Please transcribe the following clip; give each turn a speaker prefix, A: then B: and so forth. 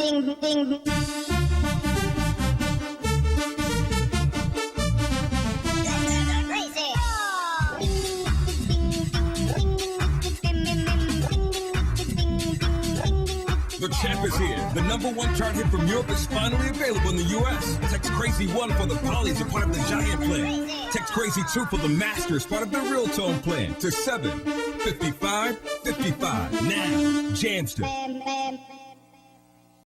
A: ding, ding.
B: The champ is here. The #1 chart hit from Europe is finally available in the U.S. Text Crazy 1 for the Polys, a part of the Giant plan. Text Crazy 2 for the Masters, part of the Real Tone plan, to 75555. Now, Jamster.